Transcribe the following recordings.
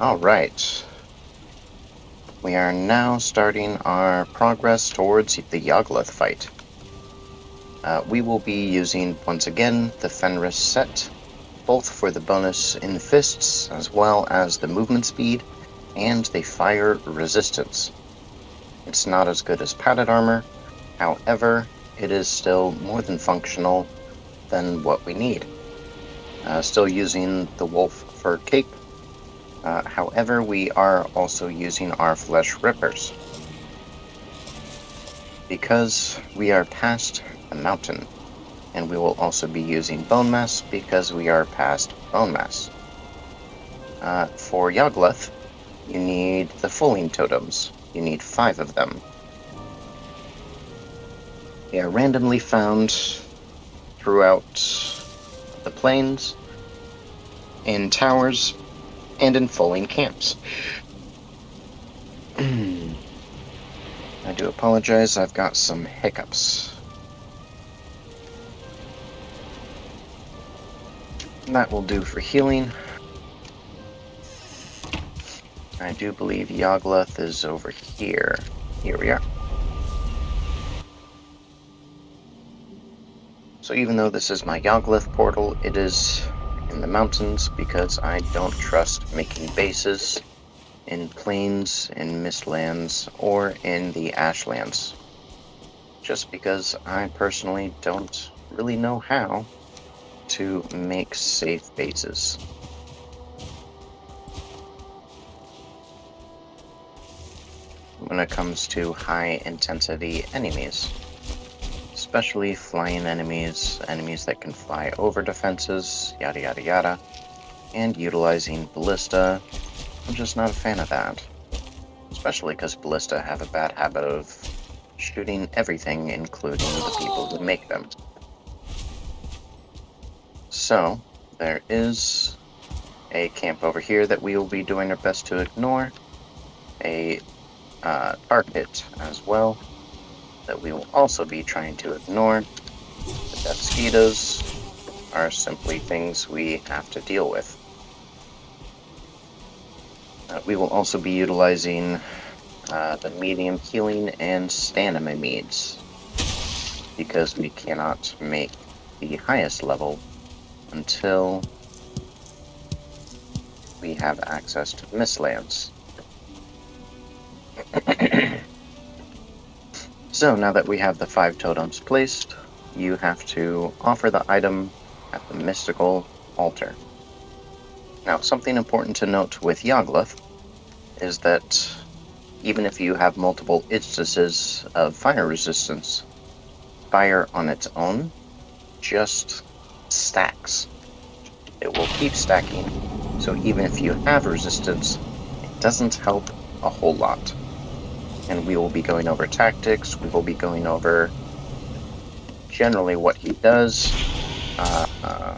Alright, we are now starting our progress towards the Yagluth fight. We will be using, once again, the Fenris set, both for the bonus in fists, as well as the movement speed, and the fire resistance. It's not as good as padded armor, however, it is still more than functional than what we need. Still using the wolf fur cape. However, we are also using our flesh rippers. Because we are past the mountain, and we will also be using bone mass because we are past bone mass. For Yagluth, you need the fulling totems. You need 5 of them. They are randomly found throughout the plains, in towers, and in fulling camps. I do apologize, I've got some hiccups. That will do for healing. I do believe Yagluth is over here. Here we are. So even though this is my Yagluth portal, it is in the mountains because I don't trust making bases in plains, in mistlands, or in the ashlands. Just because I personally don't really know how to make safe bases. When it comes to high intensity enemies. Especially flying enemies, enemies that can fly over defenses, yada yada yada, and utilizing ballista. I'm just not a fan of that. Especially because ballista have a bad habit of shooting everything, including the people who make them. So, there is a camp over here that we will be doing our best to ignore. A tar pit as well that we will also be trying to ignore. The death skeeters are simply things we have to deal with. We will also be utilizing the medium healing and stamina meads, because we cannot make the highest level until we have access to mistlands. So now that we have the 5 totems placed, you have to offer the item at the mystical altar. Now, something important to note with Yagluth is that even if you have multiple instances of fire resistance, fire on its own just stacks. It will keep stacking, so even if you have resistance, it doesn't help a whole lot. And we will be going over tactics, we will be going over generally what he does.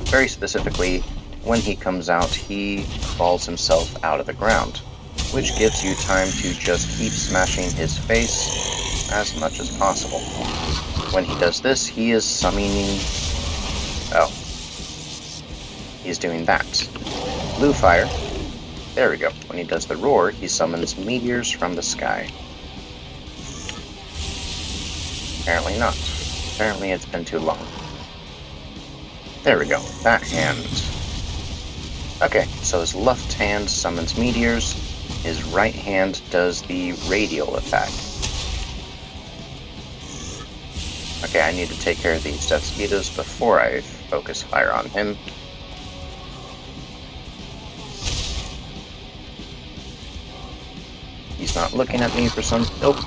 Very specifically, when he comes out, he crawls himself out of the ground, which gives you time to just keep smashing his face as much as possible. When he does this, he is summoning... Oh. He's doing that. Blue fire. There we go. When he does the roar, he summons meteors from the sky. Apparently not. Apparently it's been too long. There we go. That hand. Okay, so his left hand summons meteors. His right hand does the radial attack. Okay, I need to take care of these death skeeters before I focus fire on him. He's not looking at me for some... Nope.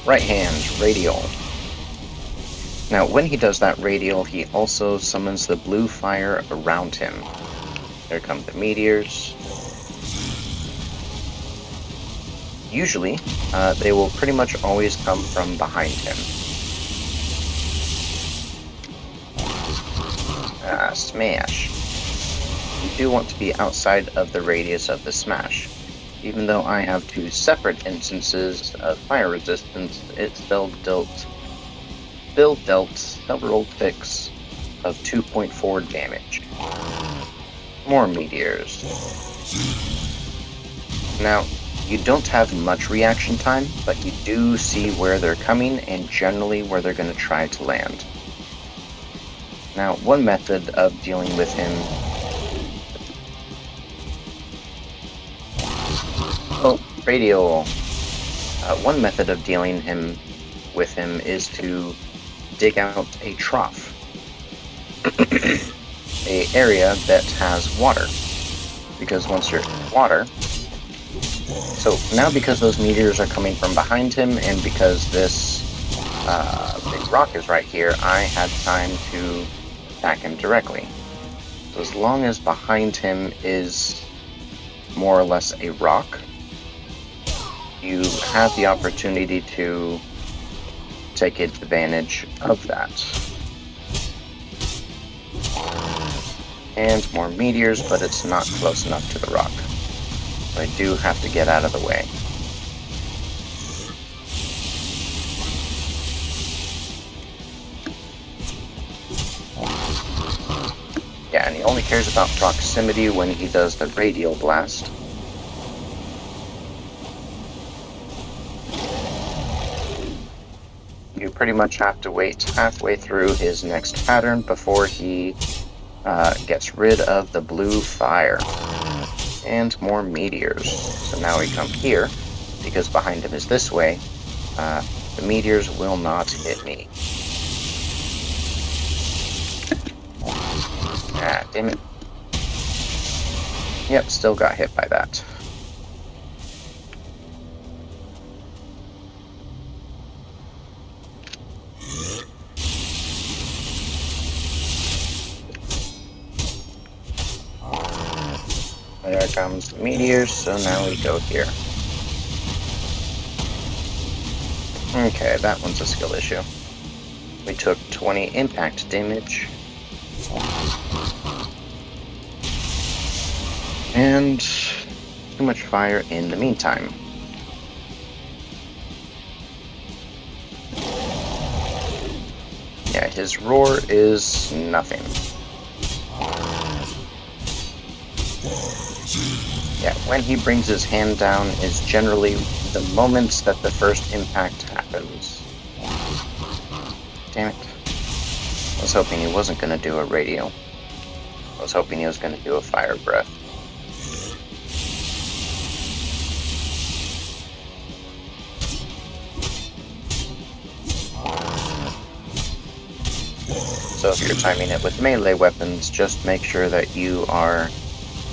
Right hand, radial. Now, when he does that radial, he also summons the blue fire around him. There come the meteors. Usually, they will pretty much always come from behind him. Smash. You do want to be outside of the radius of the smash. Even though I have 2 separate instances of fire resistance, it still dealt several ticks of 2.4 damage. More meteors. Now, you don't have much reaction time, but you do see where they're coming and generally where they're going to try to land. Now, one method of dealing with him... Oh, radio. One method of dealing with him is to dig out a trough. A area that has water. Because once you're in water... So now because those meteors are coming from behind him and because this big rock is right here, I had time to attack him directly. So as long as behind him is more or less a rock, you have the opportunity to take advantage of that. And more meteors, but it's not close enough to the rock. So I do have to get out of the way. Yeah, and he only cares about proximity when he does the radial blast. You pretty much have to wait halfway through his next pattern before he gets rid of the blue fire. And more meteors. So now we come here, because behind him is this way, the meteors will not hit me. Ah, damn it. Yep, still got hit by that. There comes the meteors, so now we go here. Okay, that one's a skill issue. We took 20 impact damage. And too much fire in the meantime. Yeah, his roar is nothing. Yeah, when he brings his hand down is generally the moments that the first impact happens. Damn it. I was hoping he wasn't going to do a radio. I was hoping he was going to do a fire breath. So if you're timing it with melee weapons, just make sure that you are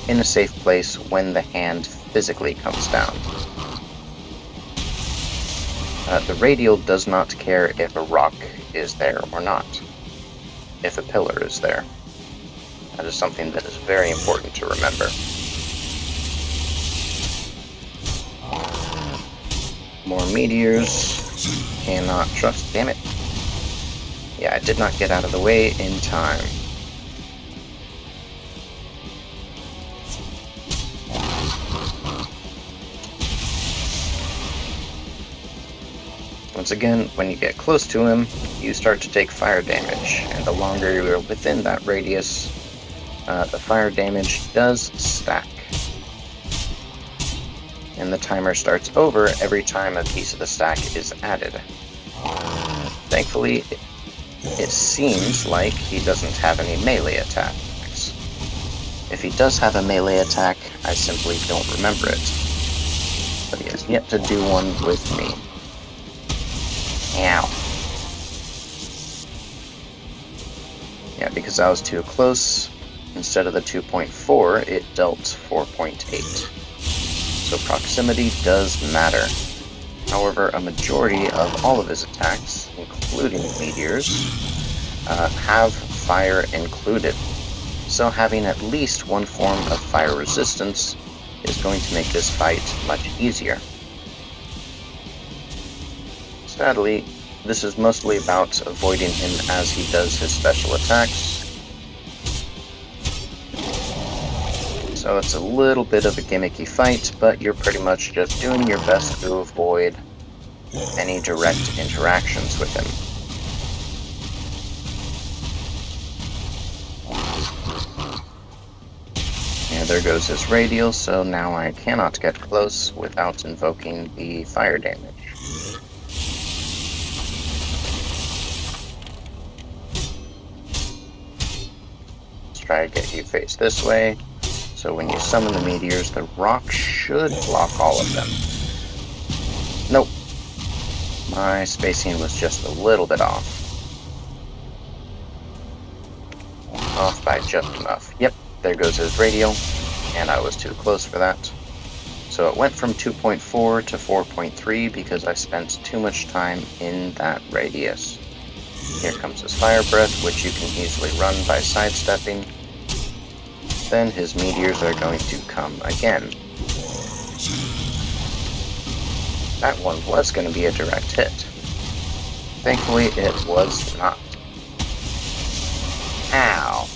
in a safe place when the hand physically comes down. The radial does not care if a rock is there or not, if a pillar is there. That is something that is very important to remember. More meteors. Cannot trust. Damn it. Yeah, I did not get out of the way in time. Once again, when you get close to him, you start to take fire damage, and the longer you're within that radius, the fire damage does stack. And the timer starts over every time a piece of the stack is added. Thankfully, it seems like he doesn't have any melee attacks. If he does have a melee attack, I simply don't remember it. But he has yet to do one with me. Ow. Yeah, because I was too close, instead of the 2.4, it dealt 4.8. So proximity does matter. However, a majority of all of his attacks, including meteors, have fire included. So having at least one form of fire resistance is going to make this fight much easier. Sadly, this is mostly about avoiding him as he does his special attacks. So it's a little bit of a gimmicky fight, but you're pretty much just doing your best to avoid any direct interactions with him. And there goes his radial, so now I cannot get close without invoking the fire damage. Let's try to get you face this way. So when you summon the meteors, the rock should block all of them. Nope. My spacing was just a little bit off. Off by just enough. Yep, there goes his radial, and I was too close for that. So it went from 2.4 to 4.3 because I spent too much time in that radius. Here comes his fire breath, which you can easily run by sidestepping. Then his meteors are going to come again. That one was going to be a direct hit. Thankfully, it was not. Ow!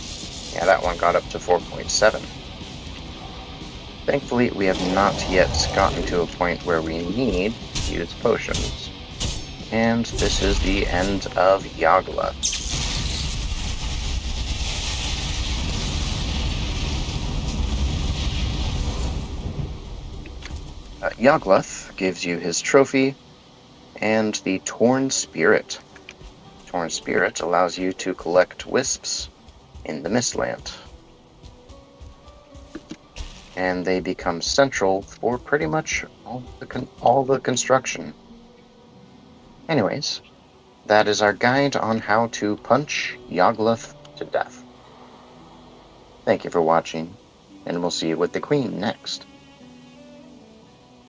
Yeah, that one got up to 4.7. Thankfully, we have not yet gotten to a point where we need to use potions. And this is the end of Yagluth. Yagluth gives you his trophy and the Torn Spirit. Torn Spirit allows you to collect wisps in the Mistland. And they become central for pretty much all the construction. Anyways, that is our guide on how to punch Yagluth to death. Thank you for watching, and we'll see you with the Queen next.